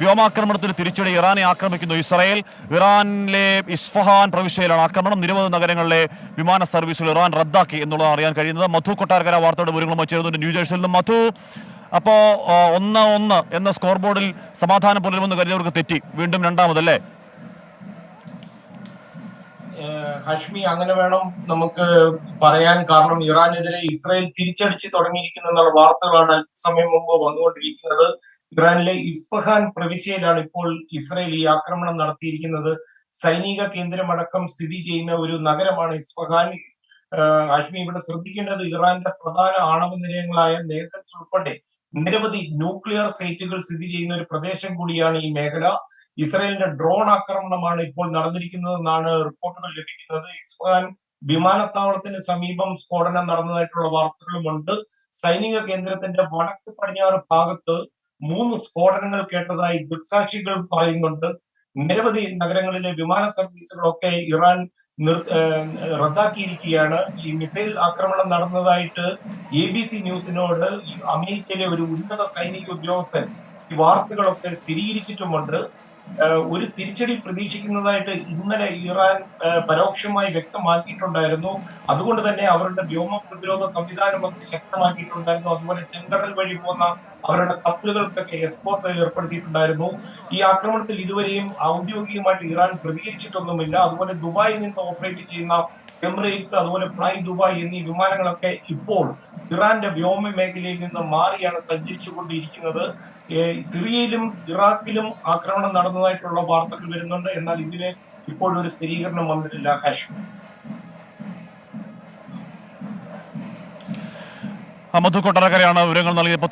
വ്യോമാക്രമണത്തിന് തിരിച്ചടി ഇറാനെ ആക്രമിക്കുന്നു ഇസ്രായേൽ. ഇറാനിലെ ഇസ്ഫഹാൻ പ്രവിശ്യയിലാണ് ആക്രമണം. നിരവധി നഗരങ്ങളിലെ വിമാന സർവീസുകൾ ഇറാൻ റദ്ദാക്കി എന്നുള്ളതാണ് അറിയാൻ കഴിയുന്നത്. മധു കൊട്ടാരക്കര വാർത്തയുടെ വിവരങ്ങളുമായി ചേർന്നുണ്ട് ന്യൂജേഴ്സിയിൽ നിന്നും. മധു, അപ്പോ 1-1 എന്ന സ്കോർ ബോർഡിൽ സമാധാനം പുലരുമെന്ന് കരുതിയവർക്ക് തെറ്റി, വീണ്ടും രണ്ടാമതല്ലേ? ഹാഷ്മി, അങ്ങനെ വേണം നമുക്ക് പറയാൻ. കാരണം ഇറാനെതിരെ ഇസ്രായേൽ തിരിച്ചടിച്ച് തുടങ്ങിയിരിക്കുന്ന വാർത്തകളാണ് അല്പസമയം മുമ്പ് വന്നുകൊണ്ടിരിക്കുന്നത്. ഇറാനിലെ ഇസ്ഫഹാൻ പ്രവിശ്യയിലാണ് ഇപ്പോൾ ഇസ്രായേൽ ഈ ആക്രമണം നടത്തിയിരിക്കുന്നത്. സൈനിക കേന്ദ്രമടക്കം സ്ഥിതി ചെയ്യുന്ന ഒരു നഗരമാണ് ഇസ്ഫഹാൻ. ഹാഷ്മി, ഇവിടെ ശ്രദ്ധിക്കേണ്ടത് ഇറാന്റെ പ്രധാന ആണവ നിലയങ്ങളായ നേതൻസ് ഉൾപ്പെടെ നിരവധി ന്യൂക്ലിയർ സൈറ്റുകൾ സ്ഥിതി ചെയ്യുന്ന ഒരു പ്രദേശം കൂടിയാണ് ഈ മേഖല. ഇസ്രായേലിന്റെ ഡ്രോൺ ആക്രമണമാണ് ഇപ്പോൾ നടന്നിരിക്കുന്നതെന്നാണ് റിപ്പോർട്ടുകൾ ലഭിക്കുന്നത്. ഇസ്ഫഹാൻ വിമാനത്താവളത്തിന് സമീപം സ്ഫോടനം നടന്നതായിട്ടുള്ള വാർത്തകളുമുണ്ട്. സൈനിക കേന്ദ്രത്തിന്റെ വടക്ക് പടിഞ്ഞാറ് ഭാഗത്ത് 3 സ്ഫോടനങ്ങൾ കേട്ടതായി ദൃക്സാക്ഷികൾ പറയുന്നുണ്ട്. നിരവധി നഗരങ്ങളിലെ വിമാന സർവീസുകളൊക്കെ ഇറാൻ റദ്ദാക്കിയിരിക്കുകയാണ്. ഈ മിസൈൽ ആക്രമണം നടന്നതായിട്ട് ABC ന്യൂസിനോട് അമേരിക്കയിലെ ഒരു ഉന്നത സൈനിക ഉദ്യോഗസ്ഥൻ ഈ വാർത്തകളൊക്കെ സ്ഥിരീകരിച്ചിട്ടുമുണ്ട്. ഒരു തിരിച്ചടി പ്രതീക്ഷിക്കുന്നതായിട്ട് ഇന്നലെ ഇറാൻ പരോക്ഷമായി വ്യക്തമാക്കിയിട്ടുണ്ടായിരുന്നു. അതുകൊണ്ട് തന്നെ അവരുടെ വ്യോമ പ്രതിരോധ സംവിധാനമൊക്കെ ശക്തമാക്കിയിട്ടുണ്ടായിരുന്നു. അതുപോലെ ചെങ്കടൽ വഴി പോകുന്ന അവരുടെ കപ്പലുകൾക്കൊക്കെ എസ്കോർട്ട് ഏർപ്പെടുത്തിയിട്ടുണ്ടായിരുന്നു. ഈ ആക്രമണത്തിൽ ഇതുവരെയും ഔദ്യോഗികമായിട്ട് ഇറാൻ പ്രതികരിച്ചിട്ടൊന്നുമില്ല. അതുപോലെ ദുബായിൽ നിന്ന് ഓപ്പറേറ്റ് ചെയ്യുന്ന എമിറേറ്റ്സ്, അതുപോലെ ഫ്ലൈ ദുബായ് എന്നീ വിമാനങ്ങളൊക്കെ ഇപ്പോൾ ഇറാന്റെ വ്യോമ മേഖലയിൽ നിന്ന് മാറിയാണ് സഞ്ചരിച്ചുകൊണ്ടിരിക്കുന്നത്. സിറിയയിലും ഇറാഖിലും ആക്രമണം നടന്നതായിട്ടുള്ള വാർത്തകൾ വരുന്നുണ്ട്. എന്നാൽ ഇതിന് ഇപ്പോഴൊരു സ്ഥിരീകരണം വന്നിട്ടില്ല. ഹാഷ്മി, മധു കൊട്ടാരക്കരയാണ് വിവരങ്ങൾ നൽകിയത്.